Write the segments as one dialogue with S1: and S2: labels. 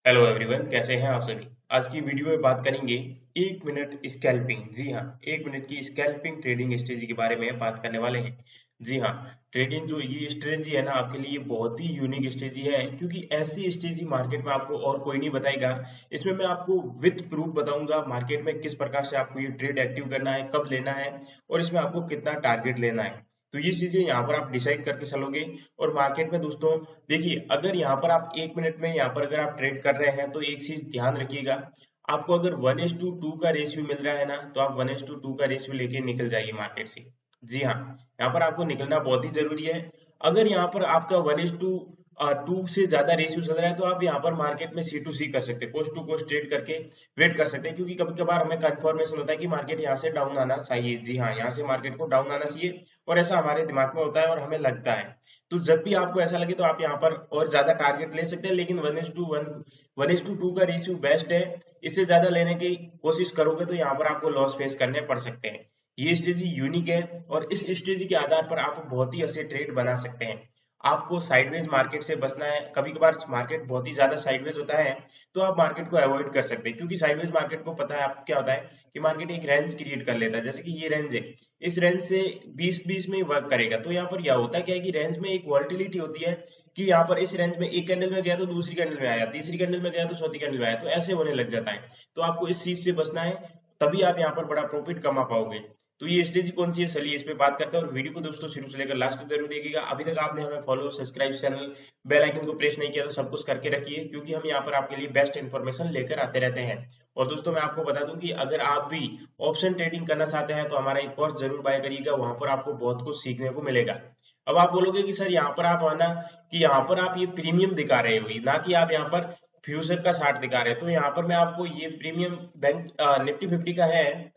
S1: Hello everyone, कैसे हैं आप सभी। आज की वीडियो में बात करेंगे 1 मिनट स्कैल्पिंग। जी हाँ, 1 मिनट की स्कैल्पिंग ट्रेडिंग स्ट्रेटजी के बारे में बात करने वाले हैं। जी हाँ, ट्रेडिंग जो ये स्ट्रेटजी है ना, आपके लिए बहुत ही यूनिक स्ट्रेटजी है, क्योंकि ऐसी स्ट्रेटजी मार्केट में आपको और कोई नहीं बताएगा। इसमें मैं आपको विथ प्रूफ बताऊंगा मार्केट में किस प्रकार से आपको ये ट्रेड एक्टिव करना है, कब लेना है और इसमें आपको कितना टारगेट लेना है। तो ये चीजें यहाँ पर आप डिसाइड करके चलोगे। और मार्केट में दोस्तों देखिए, अगर यहाँ पर आप 1 मिनट में यहाँ पर अगर आप ट्रेड कर रहे हैं तो एक चीज ध्यान रखिएगा। आपको अगर 1:2 का रेशियो मिल रहा है ना, तो आप 1:2 का रेशियो लेके निकल जाइए मार्केट से। जी हाँ, यहाँ पर आपको निकलना बहुत ही जरूरी है। अगर यहाँ पर आपका 1:2 से ज्यादा रेशियो चल रहा है तो आप यहाँ पर मार्केट में C2C कर सकते हैं, कोस्ट टू कोस्ट ट्रेड करके वेट कर सकते हैं, क्योंकि कभी कभार हमें कंफर्मेशन होता है कि मार्केट यहाँ से डाउन आना चाहिए। जी हाँ, यहाँ से मार्केट को डाउन आना चाहिए और ऐसा हमारे दिमाग में होता है और हमें लगता है। तो जब भी आपको ऐसा लगे तो आप यहाँ पर और ज्यादा टारगेट ले सकते हैं, लेकिन 1:2 का रेशियो बेस्ट है। इससे ज्यादा लेने की कोशिश करोगे तो यहाँ पर आपको लॉस फेस करने पड़ सकते हैं। ये स्ट्रेटजी यूनिक है और इस स्ट्रेटजी के आधार पर आप बहुत ही अच्छे ट्रेड बना सकते हैं। आपको साइडवेज मार्केट से बचना है। कभी कभार मार्केट बहुत ही ज्यादा साइडवेज होता है तो आप मार्केट को अवॉइड कर सकते हैं, क्योंकि साइडवेज मार्केट को पता है आपको क्या होता है कि मार्केट एक रेंज क्रिएट कर लेता है। जैसे कि ये रेंज है, इस रेंज से 20-20 में वर्क करेगा। तो यहाँ पर क्या होता है क्या है कि रेंज में एक वॉल्टिलिटी होती है कि यहाँ पर इस रेंज में एक कैंडल में गया तो दूसरी कैंडल में आया, तीसरी कैंडल में गया तो चौथी कैंडल में आया, तो ऐसे होने लग जाता है। तो आपको इस चीज से बचना है, तभी आप यहाँ पर बड़ा प्रॉफिट कमा पाओगे। तो ये स्ट्रेटजी कौन सी है, चलिए इस पे बात करते हैं। और वीडियो को दोस्तों शुरू से लेकर लास्ट तक जरूर देखिएगा। अभी तक आपने हमें follow, subscribe, channel bell icon को प्रेस नहीं किया तो सब कुछ करके रखिए, क्योंकि हम यहाँ पर आपके लिए बेस्ट इन्फॉर्मेशन लेकर आते रहते हैं। और दोस्तों मैं आपको बता दूं कि अगर आप भी ऑप्शन ट्रेडिंग करना चाहते हैं तो हमारा एक कोर्स जरूर बाय करिएगा, वहां पर आपको बहुत कुछ सीखने को मिलेगा। अब आप बोलोगे कि सर यहाँ पर आप आना कि यहाँ पर आप ये प्रीमियम दिखा रहे हो ना, कि आप यहाँ पर फ्यूचर का चार्ट दिखा रहे हैं। तो यहाँ पर मैं आपको ये प्रीमियम बैंक निफ्टी 50 का है,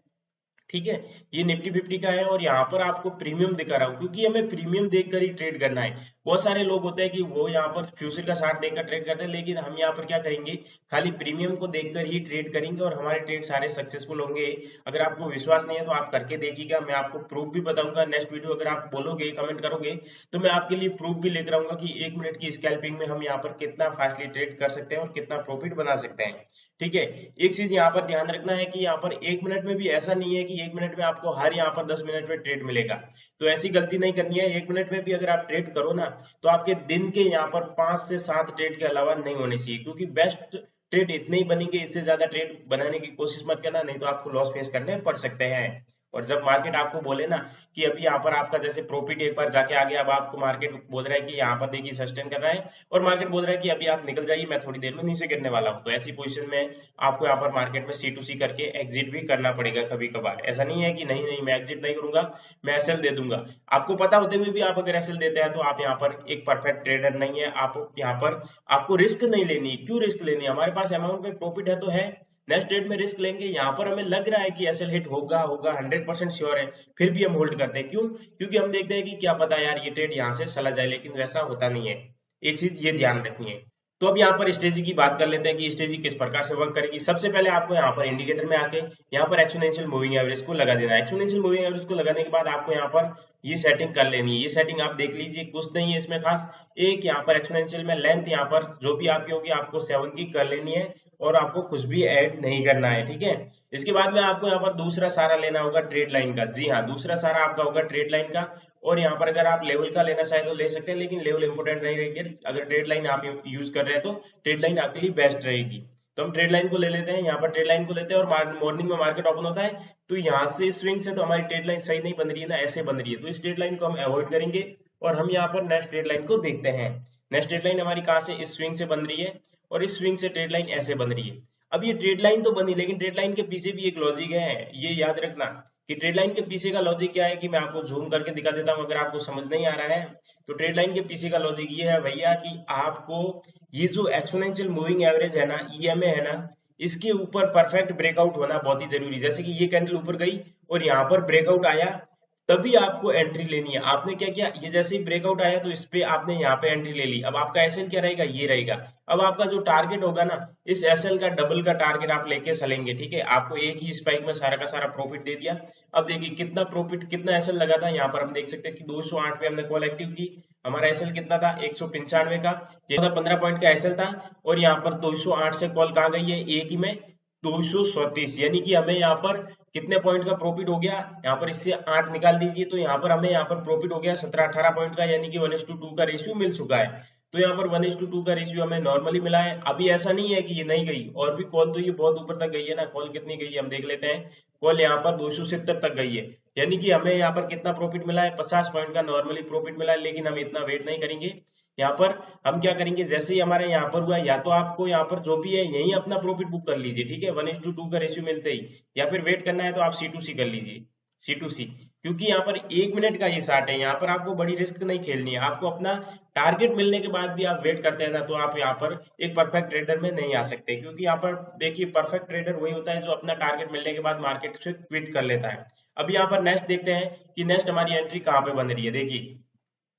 S1: ठीक है। ये निफ्टी 50 का है और यहाँ पर आपको प्रीमियम दिखा रहा हूँ, क्योंकि हमें प्रीमियम देखकर ही ट्रेड करना है। बहुत सारे लोग होते हैं कि वो यहाँ पर फ्यूचर का चार्ट देखकर ट्रेड करते हैं, लेकिन हम यहाँ पर क्या करेंगे, खाली प्रीमियम को देखकर ही ट्रेड करेंगे और हमारे ट्रेड सारे सक्सेसफुल होंगे। अगर आपको विश्वास नहीं है तो आप करके देखिएगा, मैं आपको प्रूफ भी बताऊंगा। नेक्स्ट वीडियो अगर आप बोलोगे, कमेंट करोगे, तो मैं आपके लिए प्रूफ भी लेकर आऊंगा कि 1 मिनट की स्कैल्पिंग में हम यहाँ पर कितना फास्टली ट्रेड कर सकते हैं और कितना प्रॉफिट बना सकते हैं। ठीक है। एक चीज यहाँ पर ध्यान रखना है कि यहाँ पर 1 मिनट में भी ऐसा नहीं है कि 1 मिनट में आपको हर यहाँ पर 10 मिनट में ट्रेड मिलेगा। तो ऐसी गलती नहीं करनी है। 1 मिनट में भी अगर आप ट्रेड करो ना, तो आपके दिन के यहाँ पर 5 से 7 ट्रेड के अलावा नहीं होने चाहिए, क्योंकि बेस्ट ट्रेड इतने ही बनेंगे। इससे ज्यादा ट्रेड बनाने की कोशिश मत करना, नहीं तो आपको लॉस फेस करने पड़ सकते हैं। और जब मार्केट आपको बोले ना कि अभी यहाँ पर आपका जैसे प्रॉफिट एक बार जाके आ गया, अब आपको मार्केट बोल रहा है कि यहाँ पर देखिए सस्टेन कर रहा है, और मार्केट बोल रहा है कि अभी आप निकल जाइए, मैं थोड़ी देर में नीचे गिरने वाला हूँ, तो ऐसी पोजीशन में आपको यहाँ पर मार्केट में C2C करके एग्जिट भी करना पड़ेगा कभी कभार। ऐसा नहीं है कि नहीं नहीं मैं एग्जिट नहीं करूंगा, मैं एसएल दे दूंगा। आपको पता होते हुए भी आप अगर एसएल देते हैं तो आप यहाँ पर एक परफेक्ट ट्रेडर नहीं है। आप यहाँ पर आपको रिस्क नहीं लेनी। क्यों रिस्क लेनी है, हमारे पास अमाउंट में प्रॉफिट है तो है, नेक्स्ट ट्रेड में रिस्क लेंगे। यहाँ पर हमें लग रहा है कि एसएल हिट होगा होगा 100% श्योर है, फिर भी हम होल्ड करते हैं। क्यों? क्योंकि हम देखते हैं कि क्या पता यार ये ट्रेड यहाँ से चला जाए, लेकिन वैसा होता नहीं है। एक चीज ये ध्यान रखनी है। तो अब यहाँ पर स्ट्रेटजी की बात कर लेते हैं कि स्ट्रेटजी किस प्रकार से वर्क करेगी। सबसे पहले आपको यहाँ पर इंडिकेटर में आके यहाँ पर एक्सपोनेंशियल मूविंग एवरेज को लगा देना है। एक्सपोनेंशियल मूविंग एवरेज को लगाने के बाद आपको यहाँ पर ये सेटिंग कर लेनी है। ये सेटिंग आप देख लीजिए, कुछ नहीं है इसमें खास। एक यहाँ पर एक्सपोनेंशियल में लेंथ यहाँ पर जो भी आपकी होगी आपको 7 की कर लेनी है, और आपको कुछ भी ऐड नहीं करना है, ठीक है। इसके बाद में आपको यहाँ पर दूसरा सारा लेना होगा ट्रेड लाइन का। जी हाँ, दूसरा सारा आपका होगा ट्रेड लाइन का। और यहाँ पर अगर आप लेवल का लेना चाहे तो ले सकते हैं, लेकिन लेवल इंपोर्टेंट नहीं रहेगी। अगर ट्रेड लाइन आप यूज कर रहे हैं तो ट्रेड लाइन आपके लिए बेस्ट रहेगी। तो हम ट्रेड लाइन को ले लेते हैं, यहाँ पर ट्रेड लाइन को लेते हैं। और मॉर्निंग में मार्केट ओपन होता है तो यहाँ से स्विंग से तो हमारी ट्रेड लाइन सही नहीं बन रही है ना, ऐसे बन रही है, तो इस ट्रेड लाइन को हम अवॉइड करेंगे। और हम यहाँ पर नेक्स्ट ट्रेड लाइन को देखते हैं। नेक्स्ट ट्रेड लाइन हमारी कहाँ से, इस स्विंग से बन रही है, और इस स्विंग से ट्रेड लाइन ऐसे बन रही है। अब ये ट्रेड लाइन तो बनी, लेकिन ट्रेड लाइन के पीछे भी एक लॉजिक है, ये याद रखना कि ट्रेड लाइन के पीछे का लॉजिक क्या है, कि मैं आपको जूम करके दिखा देता हूं अगर आपको समझ नहीं आ रहा है। तो ट्रेड लाइन के पीछे का लॉजिक ये है भैया कि आपको ये जो एक्सपोनेंशियल मूविंग एवरेज है ना, ईएमए है ना, इसके ऊपर परफेक्ट ब्रेकआउट होना बहुत ही जरूरी है। जैसे कि ये कैंडल ऊपर गई और यहाँ पर ब्रेकआउट आया, तभी आपको एंट्री लेनी है। आपने क्या किया, ये जैसे ही ब्रेकआउट आया तो इस पे आपने यहाँ पे एंट्री ले ली। अब आपका एसएल क्या रहेगा, ये रहेगा। अब आपका जो टारगेट होगा ना, इस एसएल का डबल का टारगेट आप लेके चलेंगे, ठीक है। आपको एक ही स्पाइक में सारा का सारा प्रॉफिट दे दिया। अब देखिए कितना प्रॉफिट, कितना एसएल लगा था, यहाँ पर हम देख सकते हैं कि 208 पे हमने कॉल एक्टिव की, हमारा एसएल कितना था 195 का, ये 15 पॉइंट का एसएल था, और यहाँ पर 208 से कॉल कहाँ गई है, एक ही में 234, यानी कि हमें यहाँ पर कितने पॉइंट का प्रॉफिट हो गया, यहाँ पर इससे 8 निकाल दीजिए, तो यहाँ पर हमें यहाँ पर प्रॉफिट हो गया 17-18 पॉइंट का, यानी कि 1:2 का रेशियो मिल चुका है। तो यहाँ पर 1:2 का रेशियो हमें नॉर्मली मिला है। अभी ऐसा नहीं है कि ये नहीं गई, और भी कॉल तो ये बहुत ऊपर तक गई है ना, कॉल कितनी गई है हम देख लेते हैं। कॉल यहाँ पर 270 तक गई है, यानी कि हमें यहाँ पर कितना प्रॉफिट मिला है, 50 पॉइंट का नॉर्मली प्रॉफिट मिला है। लेकिन हम इतना वेट नहीं करेंगे, यहाँ पर हम क्या करेंगे, जैसे ही हमारे यहाँ पर हुआ, या तो आपको यहाँ पर जो भी है यही अपना प्रॉफिट बुक कर लीजिए, ठीक है, 1:2 का रेशियो मिलते ही, या फिर वेट करना है तो आप C2C कर लीजिए, C2C, क्योंकि यहाँ पर 1 मिनट का ये चार्ट है, यहाँ पर आपको बड़ी रिस्क नहीं खेलनी है। आपको अपना टारगेट मिलने के बाद भी आप वेट करते हैं ना, तो आप यहाँ पर एक परफेक्ट ट्रेडर में नहीं आ सकते, क्योंकि यहाँ पर देखिए परफेक्ट ट्रेडर वही होता है जो अपना टारगेट मिलने के बाद मार्केट से क्विट कर लेता है। अब यहाँ पर नेक्स्ट देखते हैं कि नेक्स्ट हमारी एंट्री कहाँ पे बन रही है। देखिए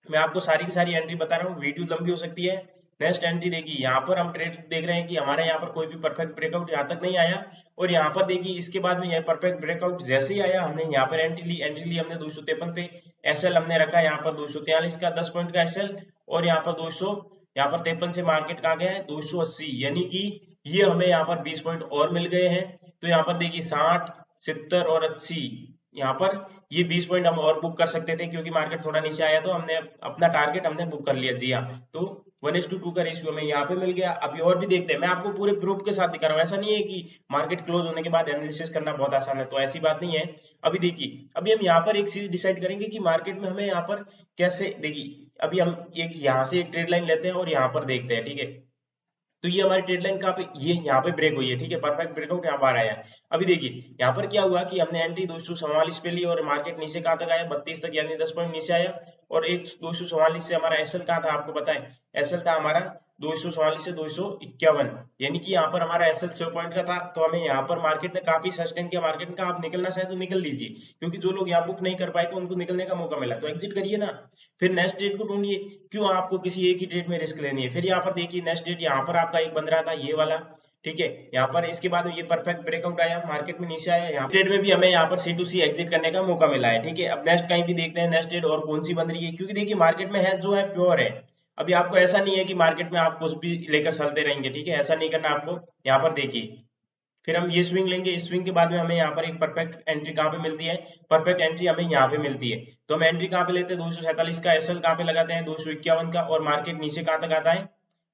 S1: मैं आपको सारी की सारी एंट्री बता रहा हूँ, वीडियो लंबी हो सकती है। नेक्स्ट एंट्री देखिए, यहाँ पर हम ट्रेड देख रहे हैं कि हमारे यहाँ पर कोई भी परफेक्ट ब्रेकआउट यहाँ तक नहीं आया, और यहाँ पर देखिए इसके बाद में यह परफेक्ट ब्रेकआउट जैसे ही आया, हमने यहाँ पर एंट्री ली हमने 253 पे, एसएल हमने रखा यहाँ पर 243 का 10 पॉइंट का एसएल, और यहाँ पर 200 यहाँ पर 53 से मार्केट कहाँ गया है 280, यानी कि ये हमें यहाँ पर 20 पॉइंट और मिल गए हैं। तो यहाँ पर देखिए 60, 70 और 80, यहाँ पर ये 20 पॉइंट हम और बुक कर सकते थे, क्योंकि मार्केट थोड़ा नीचे आया तो हमने अपना टारगेट हमने बुक कर लिया। जी हाँ, तो 1:2 का रेशियो हमें यहाँ पे मिल गया। अभी और भी देखते हैं, मैं आपको पूरे प्रूफ के साथ दिखा रहा हूँ, ऐसा नहीं है कि मार्केट क्लोज होने के बाद एनालिसिस करना बहुत आसान है, तो ऐसी बात नहीं है। अभी देखिए, अभी हम यहाँ पर एक चीज डिसाइड करेंगे कि मार्केट में हमें यहाँ पर कैसे, देखिए अभी हम एक यहाँ से एक ट्रेड लाइन लेते हैं और यहाँ पर देखते हैं, ठीक है। तो ये हमारी ट्रेड लाइन कहाँ पे, ये यहाँ पे ब्रेक हुई है, ठीक है, परफेक्ट ब्रेकआउट यहाँ पर आया है। अभी देखिए यहाँ पर क्या हुआ कि हमने एंट्री 244 पे ली, और मार्केट नीचे कहाँ तक आया 32 तक, यानी 10 पॉइंट नीचे आया, और एक 244 से हमारा एसएल कहाँ था आपको पता है, एसएल था हमारा 244 से 251, यानी कि यहाँ पर हमारा एसएल 6 पॉइंट का था। तो हमें यहाँ पर मार्केट ने काफी सस्टेन किया, मार्केट ने कहा आप निकलना चाहे तो निकल लीजिए, क्योंकि जो लोग यहाँ बुक नहीं कर पाए तो उनको निकलने का मौका मिला, तो एग्जिट करिए ना, फिर नेक्स्ट ट्रेड को ढूंढिए, क्यों आपको किसी एक ही ट्रेड में रिस्क लेनी है। फिर यहाँ पर देखिए नेक्स्ट ट्रेड यहाँ पर आपका एक बन रहा था ये वाला, ठीक है, यहाँ पर इसके बाद ये परफेक्ट ब्रेकआउट आया, मार्केट में नीचे आया, यहाँ ट्रेड में भी हमें यहाँ पर C2C एग्जिट करने का मौका मिला है, ठीक है। अब नेक्स्ट कहीं भी देखते हैं नेक्स्ट ट्रेड और कौन सी बन रही है, क्योंकि देखिए मार्केट में है जो है प्योर है। अभी आपको ऐसा नहीं है कि मार्केट में आप कुछ भी लेकर चलते रहेंगे, ठीक है, ऐसा नहीं करना आपको। यहाँ पर देखिए फिर हम ये स्विंग लेंगे, इस स्विंग के बाद में हमें यहाँ पर एक परफेक्ट एंट्री कहाँ पे मिलती है, परफेक्ट एंट्री हमें यहाँ पे मिलती है। तो हम एंट्री कहाँ पे लेते हैं 247 का, एसएल कहाँ पे लगाते हैं 251 का, और मार्केट नीचे कहाँ तक आता है,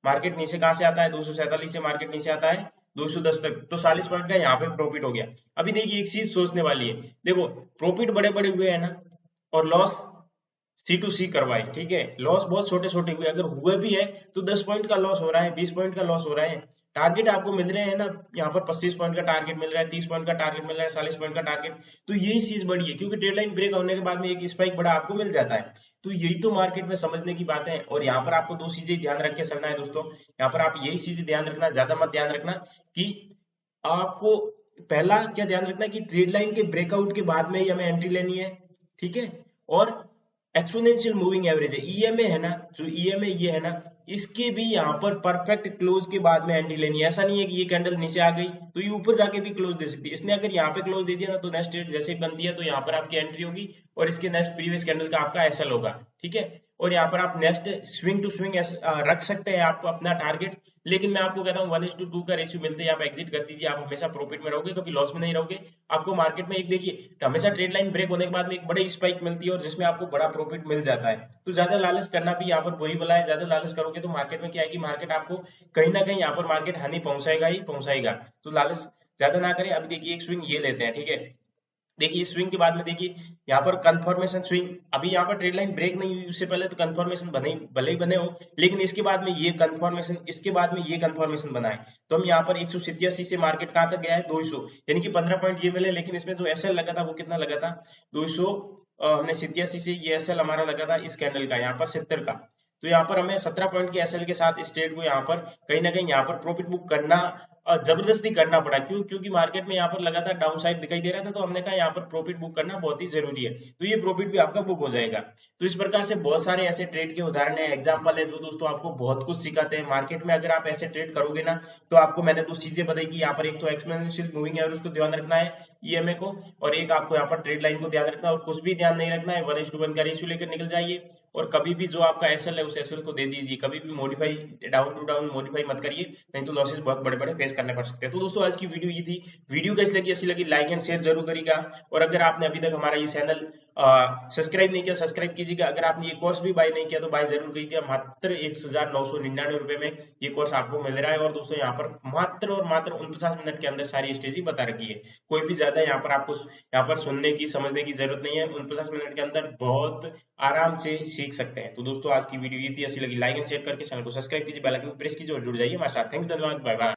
S1: मार्केट नीचे कहाँ से आता है 247 से मार्केट नीचे आता है 210 तक, तो 40 पॉइंट का यहाँ पे प्रॉफिट हो गया। अभी देखिए एक चीज सोचने वाली है, देखो प्रॉफिट बड़े बड़े हुए हैं ना, और लॉस C2C करवाए, ठीक है, लॉस बहुत छोटे छोटे हुए, अगर हुए भी है तो 10 पॉइंट का लॉस हो रहा है, 20 पॉइंट का लॉस हो रहा है। टारगेट आपको मिल रहे हैं ना, यहाँ पर 25 पॉइंट का टारगेट मिल रहा है, 30 पॉइंट का टारगेट मिल रहा है, 40 पॉइंट का टारगेट, तो यही चीज बड़ी है, क्योंकि डेड लाइन ब्रेक होने के बाद में एक स्पाइक बड़ा आपको मिल जाता है। तो यही तो मार्केट में समझने की बात है, और यहाँ पर आपको दो चीजें ध्यान रख के चलना है दोस्तों। यहाँ पर आप यही चीजें ध्यान रखना, ज्यादा मत ध्यान रखना कि आपको, पहला क्या ध्यान रखना है कि ट्रेड लाइन के ब्रेकआउट के बाद में ही हमें एंट्री लेनी है, ठीक है। और एक्सपोनेंशियल मूविंग एवरेज है, ईएमए है ना, जो ईएमए ये है ना, इसके भी यहाँ पर परफेक्ट क्लोज के बाद में एंट्री लेनी है। ऐसा नहीं है कि ये कैंडल नीचे आ गई तो ये ऊपर जाके भी क्लोज दे सकती है, इसने अगर यहाँ पे क्लोज दे दिया ना, तो नेक्स्ट ट्रेड जैसे ही बनती है तो यहाँ पर आपकी एंट्री होगी, और इसके नेक्स्ट प्रीवियस कैंडल का आपका एसएल होगा, ठीक है। और यहाँ पर आप नेक्स्ट स्विंग टू स्विंग रख सकते हैं आप अपना टारगेट, लेकिन मैं आपको कहता हूँ 1:2 का रेशियो मिलते ही आप एग्जिट कर दीजिए, आप हमेशा प्रॉफिट में रहोगे, कभी लॉस में नहीं रहोगे। आपको मार्केट में एक देखिए हमेशा ट्रेड लाइन ब्रेक होने के बाद में एक बड़ी स्पाइक मिलती है, और जिसमें आपको बड़ा प्रॉफिट मिल जाता है। तो ज्यादा लालच करना भी यहाँ पर वही भला है, ज्यादा लालच करोगे तो मार्केट में क्या है कि मार्केट आपको कहीं ना कहीं यहाँ पर मार्केट हानि पहुंचाएगा ही पहुंचाएगा, तो लालच ज्यादा ना करें। अभी देखिए एक स्विंग ये लेते हैं, ठीक है, देखिए इस स्विंग के बाद में देखिए यहाँ पर कंफर्मेशन स्विंग, अभी यहाँ पर ट्रेड लाइन ब्रेक नहीं हुई उससे पहले तो कंफर्मेशन बने, भले ही बने हो, लेकिन इसके बाद में ये कंफर्मेशन, इसके बाद में ये कंफर्मेशन बना है। तो हम यहाँ पर 187 से मार्केट कहाँ तक गया है 200, यानी कि 15 पॉइंट ये मिले, लेकिन इसमें जो एसएल लगा था वो कितना लगा था 200, हमने 87 से ये एसएल हमारा लगा था इस कैंडल का यहाँ पर 70 का। तो यहाँ पर हमें 17 पॉइंट के एसएल के साथ इस ट्रेड को यहाँ पर कहीं ना कहीं यहाँ पर प्रॉफिट बुक करना जबरदस्ती करना पड़ा, क्योंकि मार्केट में यहाँ पर लगातार डाउन साइड दिखाई दे रहा था, तो हमने कहा यहाँ पर प्रॉफिट बुक करना बहुत ही जरूरी है, तो ये प्रॉफिट भी आपका बुक हो जाएगा। तो इस प्रकार से बहुत सारे ऐसे ट्रेड के उदाहरण है, एग्जाम्पल है, जो दोस्तों आपको बहुत कुछ सिखाते हैं मार्केट में। अगर आप ऐसे ट्रेड करोगे ना, तो आपको मैंने दो चीजें बताई कि यहाँ पर एक तो एक्सपोनेंशियल मूविंग एवरेज को ध्यान रखना है, ईएमए को, और एक आपको यहाँ पर ट्रेड लाइन को ध्यान रखना है, और कुछ भी ध्यान नहीं रखना है, 1:1 का रेशियो लेकर निकल जाइए। और कभी भी जो आपका एसएल है उस एसएल को दे दीजिए, कभी भी modify down to down modify मत करिए, नहीं तो लॉसेस बहुत बड़े बड़े फेस करने पड़ सकते हैं। तो दोस्तों आज की वीडियो ये थी, वीडियो कैसी लगी, अच्छी लगी लाइक एंड शेयर जरूर करिएगा, और अगर आपने अभी तक हमारा ये चैनल सब्सक्राइब नहीं किया सब्सक्राइब कीजिएगा, अगर आपने ये कोर्स भी बाय नहीं किया तो बाय जरूर कीजिएगा, मात्र 1999 रुपए में ये कोर्स आपको मिल रहा है। और दोस्तों यहाँ पर मात्र और मात्र 49 मिनट के अंदर सारी स्ट्रेटेजी बता रखी है, कोई भी ज्यादा यहाँ पर आपको यहाँ पर सुनने की समझने की जरूरत नहीं है, 49 मिनट के अंदर बहुत आराम से सीख सकते हैं। तो दोस्तों आज की वीडियो ये थी, अच्छी लगी लाइक एंड शेयर करके चैनल को सब्सक्राइब कीजिए, बेल आइकन प्रेस कीजिए और जुड़ जाइए हमारे साथ। थैंक यू, धन्यवाद, बाय बाय।